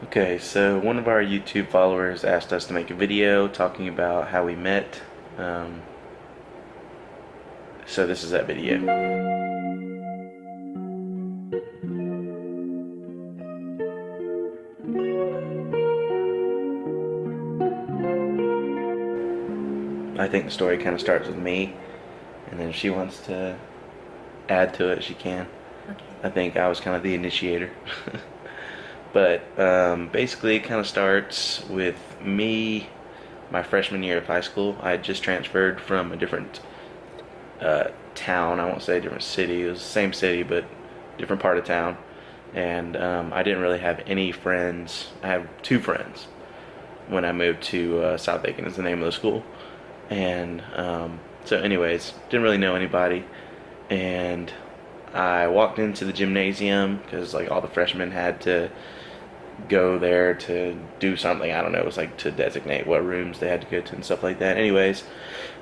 Okay, so one of our YouTube followers asked us to make a video talking about how we met. Um, so this is that video. I think the story kind of starts with me, and then if she wants to add to it, she can. Okay. I think I was kind of the initiator. But basically, it kind of starts with me, my freshman year of high school. I had just transferred from a different town. I won't say a different city. It was the same city, but different part of town. And I didn't really have any friends. I had two friends when I moved to South Aiken is the name of the school. And so anyways, didn't really know anybody. And I walked into the gymnasium because like all the freshmen had to go there to do something. I don't know, it was like to designate what rooms they had to go to and stuff like that. Anyways,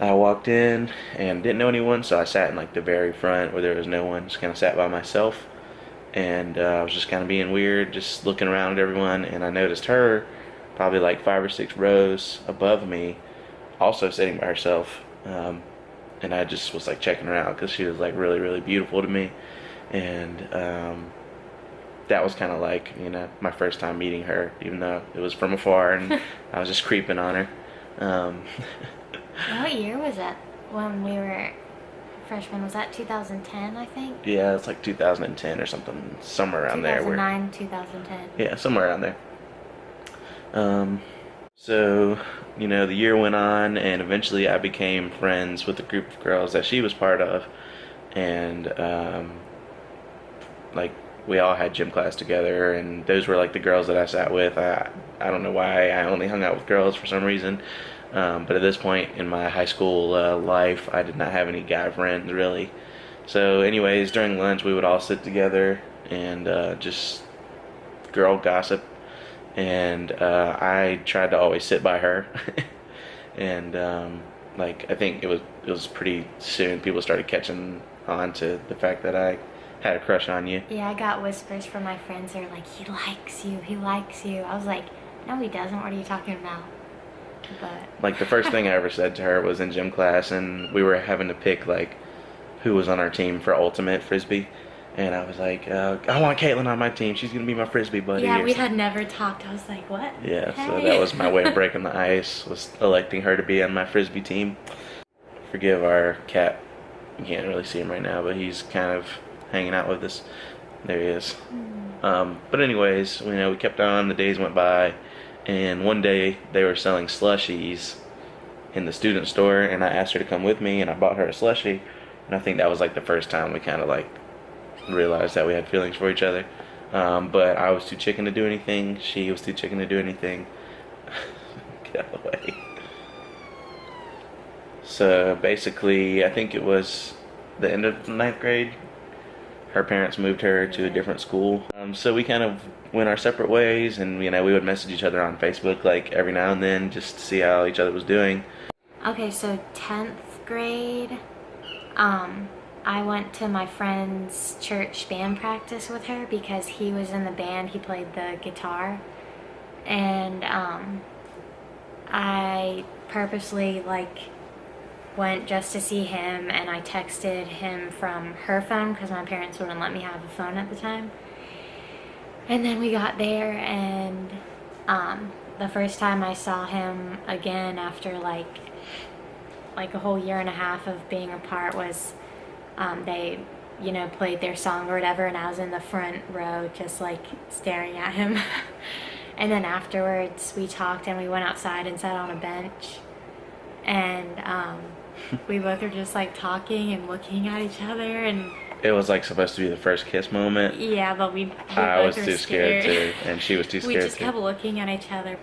I walked in and didn't know anyone, so I sat in like the very front where there was no one, just kind of sat by myself. And I was just kind of being weird, just looking around at everyone, and I noticed her probably like 5 or 6 rows above me, also sitting by herself. And I just was like checking her out because she was like really, really beautiful to me. And that was kind of like, my first time meeting her, even though it was from afar and I was just creeping on her. What year was that when we were freshmen? Was that 2010, I think? Yeah, it's like 2010 or something, somewhere around there. 2009, 2010. Yeah, somewhere around there. So, the year went on, and eventually I became friends with a group of girls that she was part of. And, like, we all had gym class together, and those were, like, the girls that I sat with. I don't know why I only hung out with girls for some reason. But at this point in my high school life, I did not have any guy friends, really. So, anyways, during lunch, we would all sit together and just girl gossip. And I tried to always sit by her. And like, I think it was pretty soon people started catching on to the fact that I had a crush on you. Yeah, I got whispers from my friends. They were like, he likes you, he likes you. I was like, no he doesn't, what are you talking about? But like, the first thing I ever said to her was in gym class, and we were having to pick like who was on our team for ultimate frisbee. And I was like, I want Caitlin on my team. She's going to be my frisbee buddy. yeah, we had never talked. I was like, what? Yeah, Hey. so that was my way of breaking the ice, was electing her to be on my frisbee team. Forgive our cat. You can't really see him right now, but he's kind of hanging out with us. There he is. But anyways, we kept on. The days went by. And one day, they were selling slushies in the student store. And I asked her to come with me, and I bought her a slushie. And I think that was like the first time we kind of like realized that we had feelings for each other. But I was too chicken to do anything. She was too chicken to do anything. Get out of the way. So basically, I think it was the end of the 9th grade. Her parents moved her to a different school. So we kind of went our separate ways, and we would message each other on Facebook like every now and then just to see how each other was doing. Okay, so 10th grade, I went to my friend's church band practice with her because he was in the band, he played the guitar. And I purposely went just to see him, and I texted him from her phone because my parents wouldn't let me have a phone at the time. And then we got there, and the first time I saw him again after like a whole year and a half of being apart was they played their song or whatever, and I was in the front row just like staring at him. And then afterwards we talked, and we went outside and sat on a bench, and we both were just like talking and looking at each other. And it was like supposed to be the first kiss moment. Yeah, but we I both was were too scared too, and she was too scared we just too. kept looking at each other.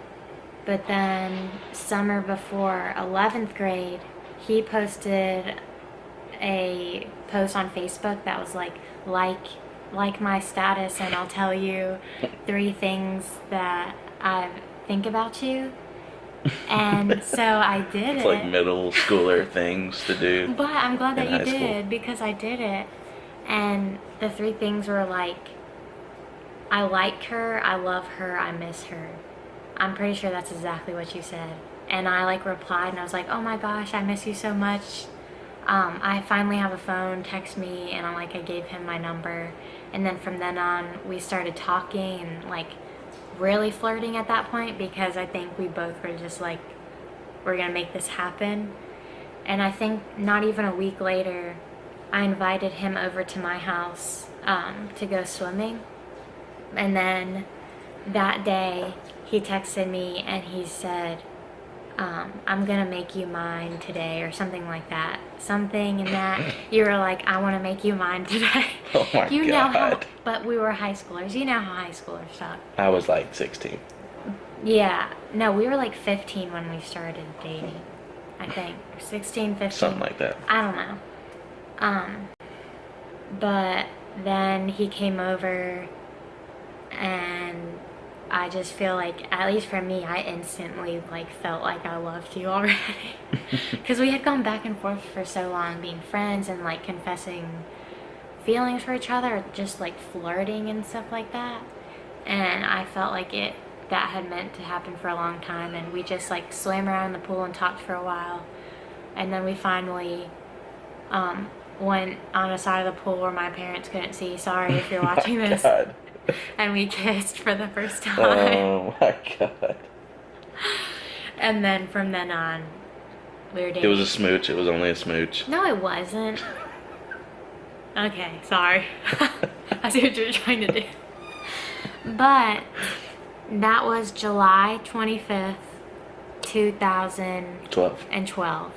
But then summer before 11th grade, he posted a post on Facebook that was like my status, and I'll tell you 3 things that I think about you. And so I did It's it. like middle schooler things to do. But I'm glad that in you high school. did, because I did it. And the 3 things were like, I like her, I love her, I miss her. I'm pretty sure that's exactly what you said. And I like replied and I was like, oh my gosh, I miss you so much. I finally have a phone, text me, and I gave him my number. And then from then on, we started talking and like really flirting at that point, because I think we both were just like, we're gonna make this happen. And I think not even a week later, I invited him over to my house to go swimming. And then that day, he texted me and he said, I'm gonna make you mine today, or something like that. Something in that you were like, I want to make you mine today. Oh my you God. know how, but we were high schoolers. You know how high schoolers talk. I was like 16. Yeah, no, we were like 15 when we started dating. I think 16, 15. Something like that. I don't know. But then he came over, and I just feel like, at least for me, I instantly felt like I loved you already. Because we had gone back and forth for so long, being friends and confessing feelings for each other, just flirting and stuff like that. And I felt like that had meant to happen for a long time. And we just swam around in the pool and talked for a while. And then we finally went on a side of the pool where my parents couldn't see. Sorry if you're watching this. God. And we kissed for the first time. Oh my God. And then from then on, we were dating. It was a smooch. It was only a smooch. No, it wasn't. Okay, sorry. I see what you're trying to do. But that was July 25th, 2012.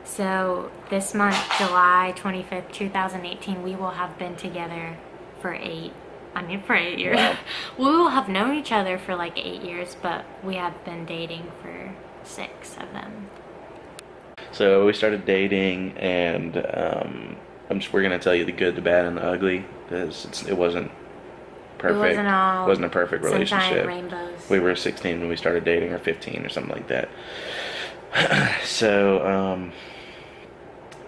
So this month, July 25th, 2018, we will have been together for 8 years. Wow. We will have known each other for 8 years, but we have been dating for 6 of them. So we started dating, and we're gonna tell you the good, the bad, and the ugly, because it wasn't perfect. It wasn't a perfect sunshine relationship. and rainbows. We were 16 when we started dating, or 15, or something like that. So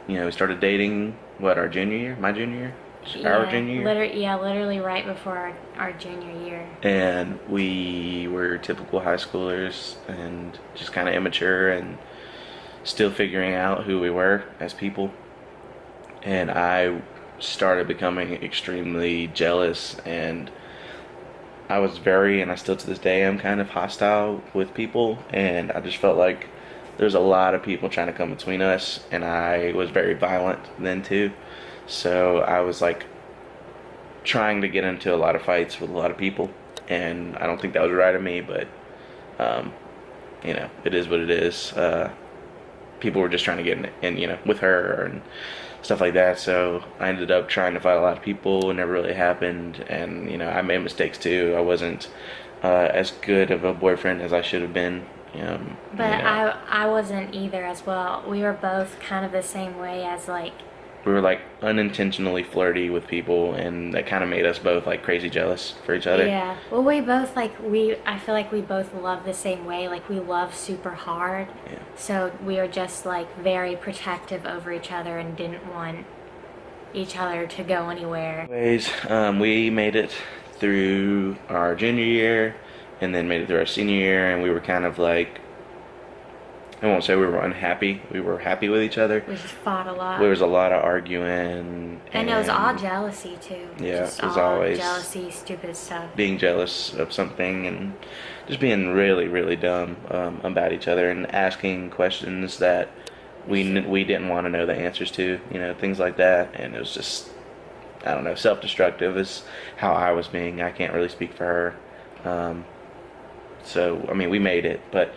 we started dating. Our junior year? My junior year? Our junior year? Literally right before our junior year. And we were typical high schoolers and just kind of immature and still figuring out who we were as people. And I started becoming extremely jealous, and I was and I still to this day am kind of hostile with people, and I just felt like there's a lot of people trying to come between us, and I was very violent then too. So I was trying to get into a lot of fights with a lot of people, and I don't think that was right of me, but it is what it is. People were just trying to get in with her and stuff like that. So I ended up trying to fight a lot of people. It never really happened, and I made mistakes too. I wasn't as good of a boyfriend as I should have been. But I wasn't either as well. We were both kind of the same way, as we were unintentionally flirty with people, and that kind of made us both crazy jealous for each other. Yeah. Well, we both I feel like we both love the same way. We love super hard. Yeah. So we were just very protective over each other and didn't want each other to go anywhere. Anyways, we made it through our junior year, and then made it through our senior year, and we were kind of I won't say we were unhappy. We were happy with each other. We just fought a lot. There was a lot of arguing. And it was all jealousy too. Yeah, just it was all always jealousy, stupid stuff. Being jealous of something and just being really, really dumb about each other, and asking questions that we didn't want to know the answers to. Things like that. And it was just, I don't know, self-destructive is how I was being. I can't really speak for her. So we made it, but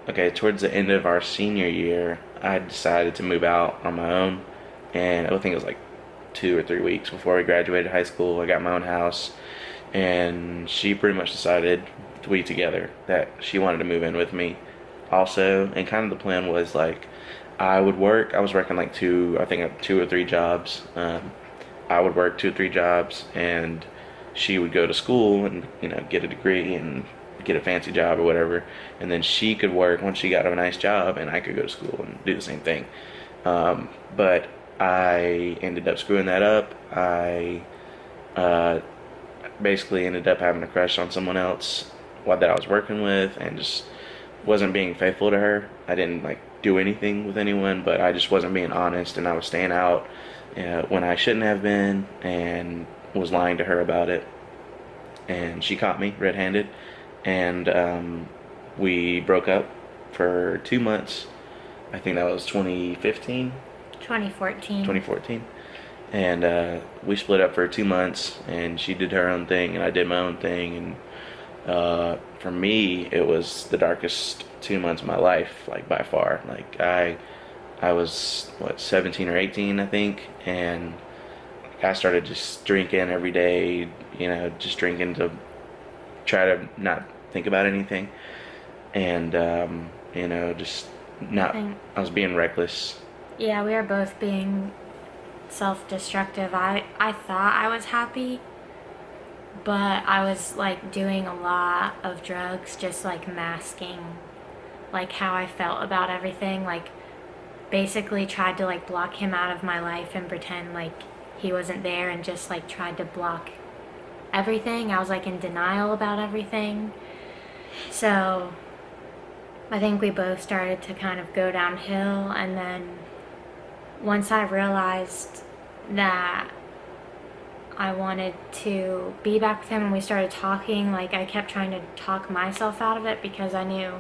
okay, towards the end of our senior year, I decided to move out on my own, and I think it was 2 or 3 weeks before we graduated high school. I got my own house, and she pretty much decided, we together, that she wanted to move in with me also. And kind of the plan was I would work. I was working 2 or 3 jobs. I would work 2 or 3 jobs, and she would go to school and get a degree and get a fancy job or whatever, and then she could work once she got a nice job, and I could go to school and do the same thing. But I ended up screwing that up. I basically ended up having a crush on someone else that I was working with, and just wasn't being faithful to her. I didn't like do anything with anyone, but I just wasn't being honest, and I was staying out when I shouldn't have been, and was lying to her about it. And she caught me red-handed, and we broke up for 2 months. I think that was 2015, 2014. 2014. And we split up for 2 months, and she did her own thing, and I did my own thing. And for me, it was the darkest 2 months of my life, like by far. Like I was 17 or 18, I think, and I started just drinking every day. Just drinking to try to not think about anything, and just not. I was being reckless. Yeah, we were both being self-destructive. I thought I was happy, but I was like doing a lot of drugs, just like masking like how I felt about everything. Like basically tried to like block him out of my life and pretend like he wasn't there, and just like tried to block everything. I was like in denial about everything. So I think we both started to kind of go downhill, and then once I realized that I wanted to be back with him and we started talking, like I kept trying to talk myself out of it because I knew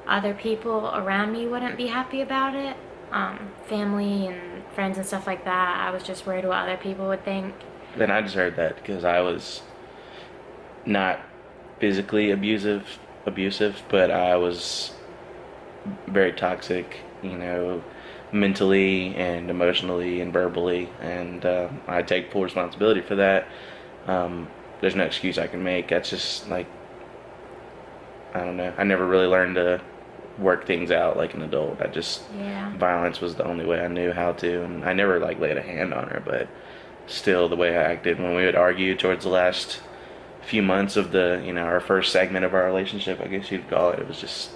other people around me wouldn't be happy about it. Family and friends and stuff like that. I was just worried what other people would think. Then I just heard that because I was not physically abusive, but I was very toxic, mentally and emotionally and verbally, and I take full responsibility for that. There's no excuse I can make. That's just like, I don't know. I never really learned to work things out like an adult. Violence was the only way I knew how to, and I never like laid a hand on her, but still the way I acted when we would argue towards the last few months of our first segment of our relationship, I guess you'd call it, it was just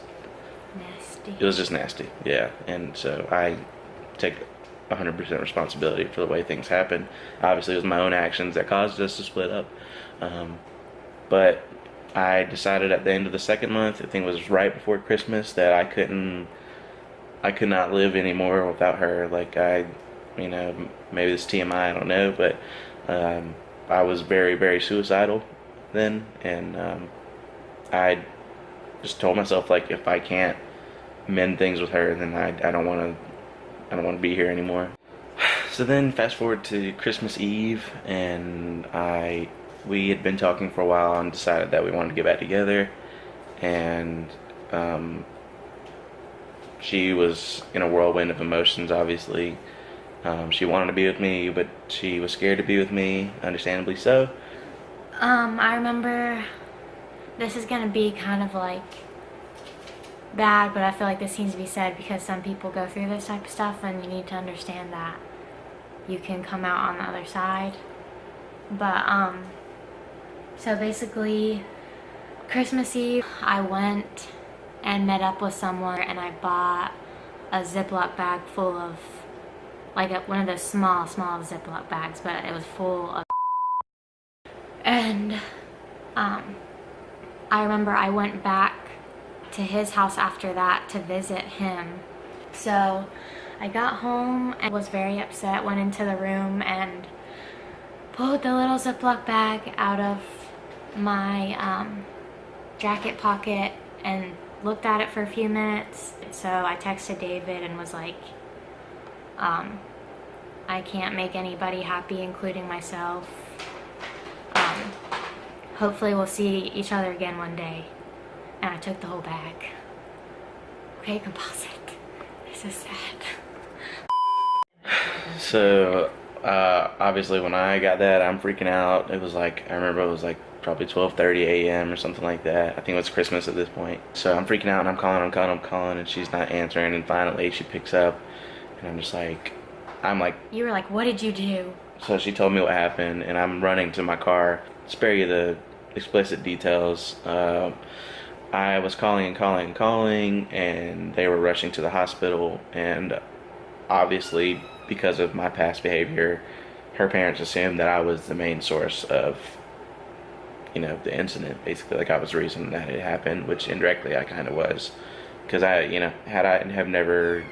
nasty. It was just nasty, yeah. And so I take 100% responsibility for the way things happened. Obviously it was my own actions that caused us to split up, but I decided at the end of the second month, I think it was right before Christmas, that I could not live anymore without her. Like maybe this TMI, I don't know, but I was very, very suicidal then, and I just told myself, like, if I can't mend things with her, then I don't want to be here anymore. So then fast forward to Christmas Eve, and we had been talking for a while and decided that we wanted to get back together, and she was in a whirlwind of emotions, obviously. She wanted to be with me, but she was scared to be with me, understandably so. I remember, this is gonna be kind of like bad, but I feel like this needs to be said because some people go through this type of stuff, and you need to understand that you can come out on the other side. But so basically Christmas Eve I went and met up with someone, and I bought a Ziploc bag full of like one of those small Ziploc bags, but it was full of, and I remember I went back to his house after that to visit him. So I got home and was very upset, went into the room and pulled the little Ziploc bag out of my jacket pocket and looked at it for a few minutes. So I texted David and was like, I can't make anybody happy, including myself. Hopefully we'll see each other again one day. And I took the whole bag. Okay, composite. This is sad. So obviously when I got that, I'm freaking out. It was like, I remember it was like probably 12:30 a.m. or something like that. I think it was Christmas at this point. So I'm freaking out, and I'm calling, and she's not answering, and finally she picks up, and I'm like, you were like, what did you do? So she told me what happened, and I'm running to my car. Spare you the explicit details. I was calling, and they were rushing to the hospital, and obviously because of my past behavior, her parents assumed that I was the main source of the incident. Basically, like I was the reason that it happened, which indirectly I kind of was, because had I have never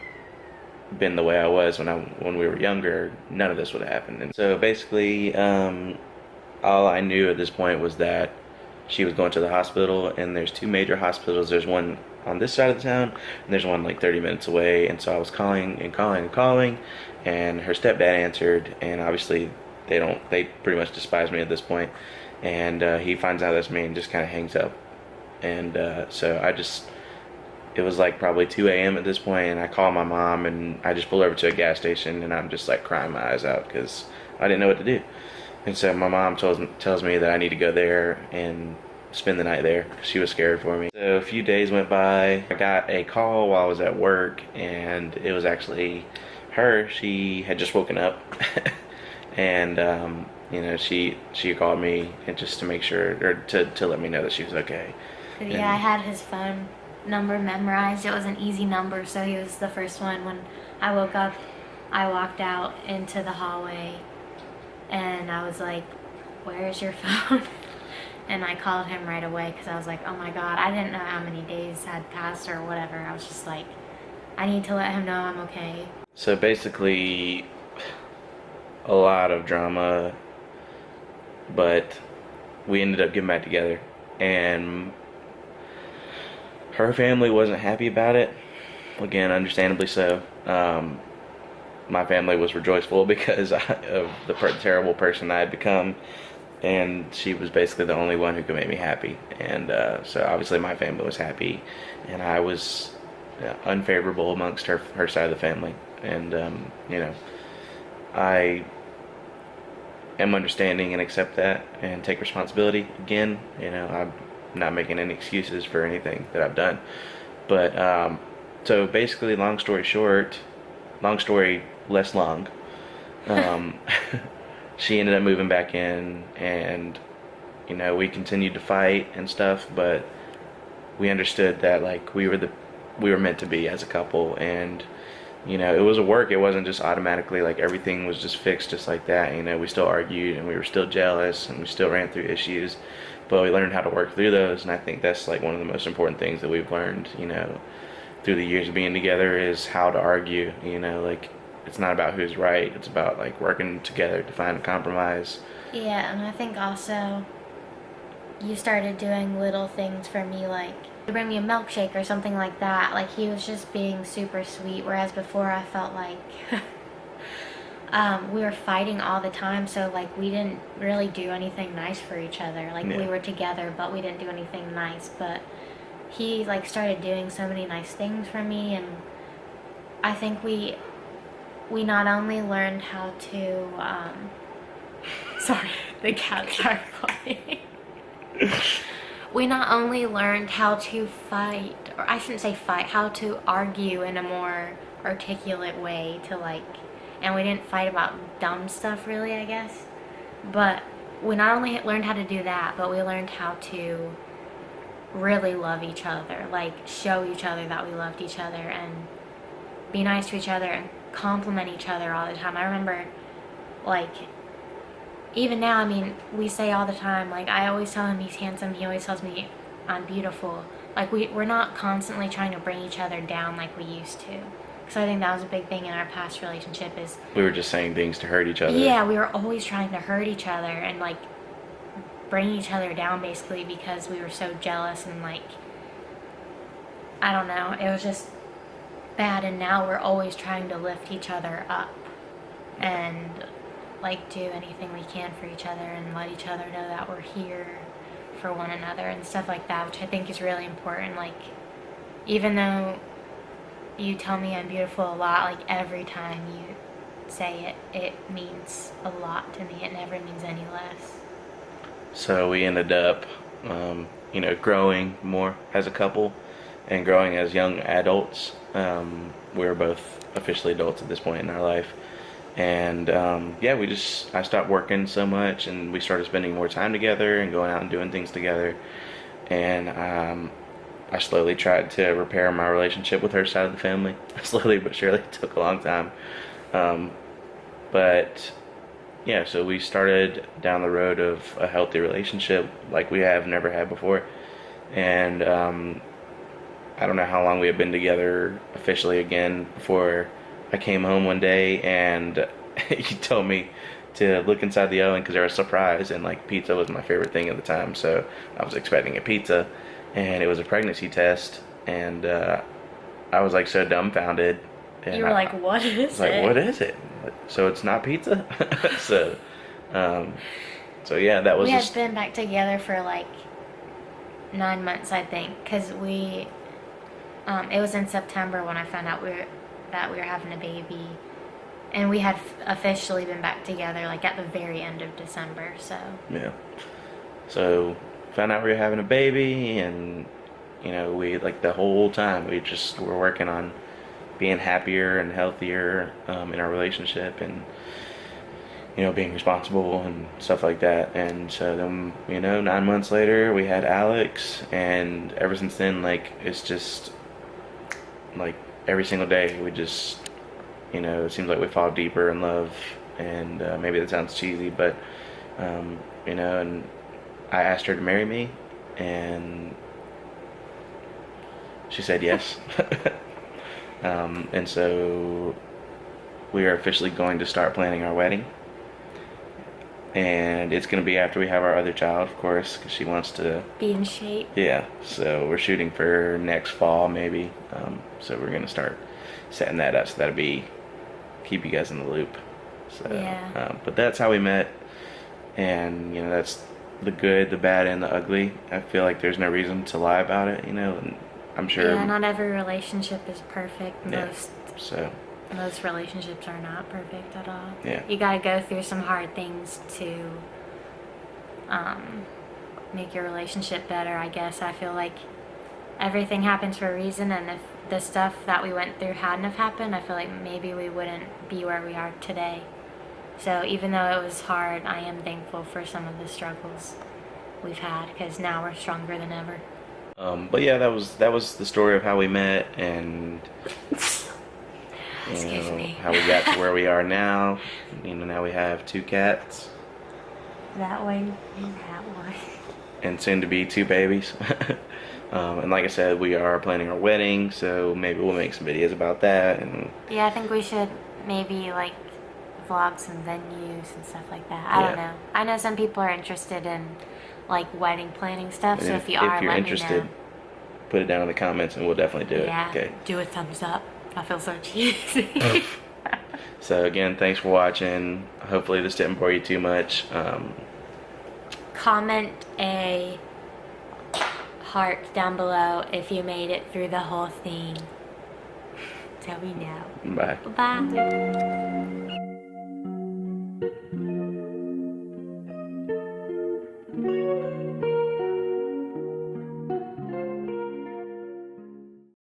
been the way I was when we were younger, none of this would have happened. And so basically, all I knew at this point was that she was going to the hospital, and there's two major hospitals. There's one on this side of the town, and there's one like 30 minutes away. And so I was calling and calling and calling, and her stepdad answered, and obviously they pretty much despise me at this point. And he finds out that's me and just kind of hangs up. And so it was like probably 2 a.m. at this point, and I call my mom, and I just pull over to a gas station, and I'm just like crying my eyes out because I didn't know what to do. And so my mom tells me that I need to go there and spend the night there. She was scared for me. So a few days went by. I got a call while I was at work, and it was actually her. She had just woken up, and she called me and just to make sure, or to let me know that she was okay. Yeah, I had his phone number memorized. It was an easy number, so he was the first one. When I woke up, I walked out into the hallway, and I was like, "Where's your phone?" And I called him right away because I was like, "Oh my God!" I didn't know how many days had passed or whatever. I was just like, "I need to let him know I'm okay." So basically, a lot of drama, but we ended up getting back together, and her family wasn't happy about it. Again, understandably so. My family was rejoiceful because of the terrible person I had become, and she was basically the only one who could make me happy. And so obviously my family was happy, and I was unfavorable amongst her side of the family. And I am understanding and accept that and take responsibility. Again, I'm not making any excuses for anything that I've done. But so basically, long story short, long story less long, she ended up moving back in, and we continued to fight and stuff, but we understood that like we were meant to be as a couple. And it was a work. It wasn't just automatically like everything was just fixed just like that. We still argued, and we were still jealous, and we still ran through issues, but we learned how to work through those. And I think that's like one of the most important things that we've learned through the years of being together, is how to argue. Like, it's not about who's right, it's about like working together to find a compromise. Yeah, and I think also you started doing little things for me, like to bring me a milkshake or something like that. Like, he was just being super sweet, whereas before I felt like we were fighting all the time, so like we didn't really do anything nice for each other. Like, we were together, but we didn't do anything nice. But he like started doing so many nice things for me, and I think we not only learned how to sorry, the cats are playing. We not only learned how to fight, or I shouldn't say fight, how to argue in a more articulate way, and we didn't fight about dumb stuff really, I guess. But we not only learned how to do that, but we learned how to really love each other, like show each other that we loved each other, and be nice to each other, and compliment each other all the time. I remember, like, even now, I mean, we say all the time, like, I always tell him he's handsome, he always tells me I'm beautiful. Like, we're not constantly trying to bring each other down like we used to. Because I think that was a big thing in our past relationship, is we were just saying things to hurt each other. Yeah, we were always trying to hurt each other and, like, bring each other down, basically, because we were so jealous, and, like, I don't know, it was just bad. And now we're always trying to lift each other up and like do anything we can for each other, and let each other know that we're here for one another and stuff like that, which I think is really important. Like, even though you tell me I'm beautiful a lot, like every time you say it, it means a lot to me. It never means any less. So we ended up growing more as a couple and growing as young adults. We're both officially adults at this point in our life. And I stopped working so much, and we started spending more time together and going out and doing things together. And I slowly tried to repair my relationship with her side of the family. Slowly but surely. It took a long time. But yeah, so we started down the road of a healthy relationship like we have never had before. And I don't know how long we had been together officially again before I came home one day and he told me to look inside the oven because there was a surprise, and like pizza was my favorite thing at the time, so I was expecting a pizza, and it was a pregnancy test, and I was like so dumbfounded. And You were like, what I is was like, it? what is it? So it's not pizza? so, um, so yeah, that was We had just, been back together for like 9 months, I think, because it was in September when I found out that we were having a baby, and we had officially been back together like at the very end of December. So yeah. So found out we were having a baby, and we like the whole time we just were working on being happier and healthier in our relationship, and being responsible and stuff like that. And so then 9 months later we had Alex, and ever since then, like, it's just like every single day we just it seems like we fall deeper in love. And maybe that sounds cheesy, but and I asked her to marry me, and she said yes. And so we are officially going to start planning our wedding. And it's going to be after we have our other child, of course, because she wants to. be in shape. Yeah, so we're shooting for next fall, maybe. So we're going to start setting that up. So that'll be, keep you guys in the loop. So, Yeah. but that's how we met. And, that's the good, the bad, and the ugly. I feel like there's no reason to lie about it, and I'm sure. Yeah, not every relationship is perfect. Yeah, so. Most relationships are not perfect at all. Yeah. You gotta go through some hard things to make your relationship better, I guess. I feel like everything happens for a reason, and if the stuff that we went through hadn't have happened, I feel like maybe we wouldn't be where we are today. So even though it was hard, I am thankful for some of the struggles we've had, because now we're stronger than ever. But yeah, that was the story of how we met, and Excuse me. how we got to where we are now. Now we have 2 cats That way and that way. and soon to be 2 babies. And like I said, we are planning our wedding, so maybe we'll make some videos about that. And Yeah, I think we should maybe like vlog some venues and stuff like that. I don't Yeah. know. I know some people are interested in like wedding planning stuff, so if you are, if you're let interested, me know. put it down in the comments and we'll definitely do Yeah, it. Okay. do a thumbs up. I feel so cheesy. So again, thanks for watching. Hopefully this didn't bore you too much. Comment a heart down below if you made it through the whole thing, so we know. Bye. Bye.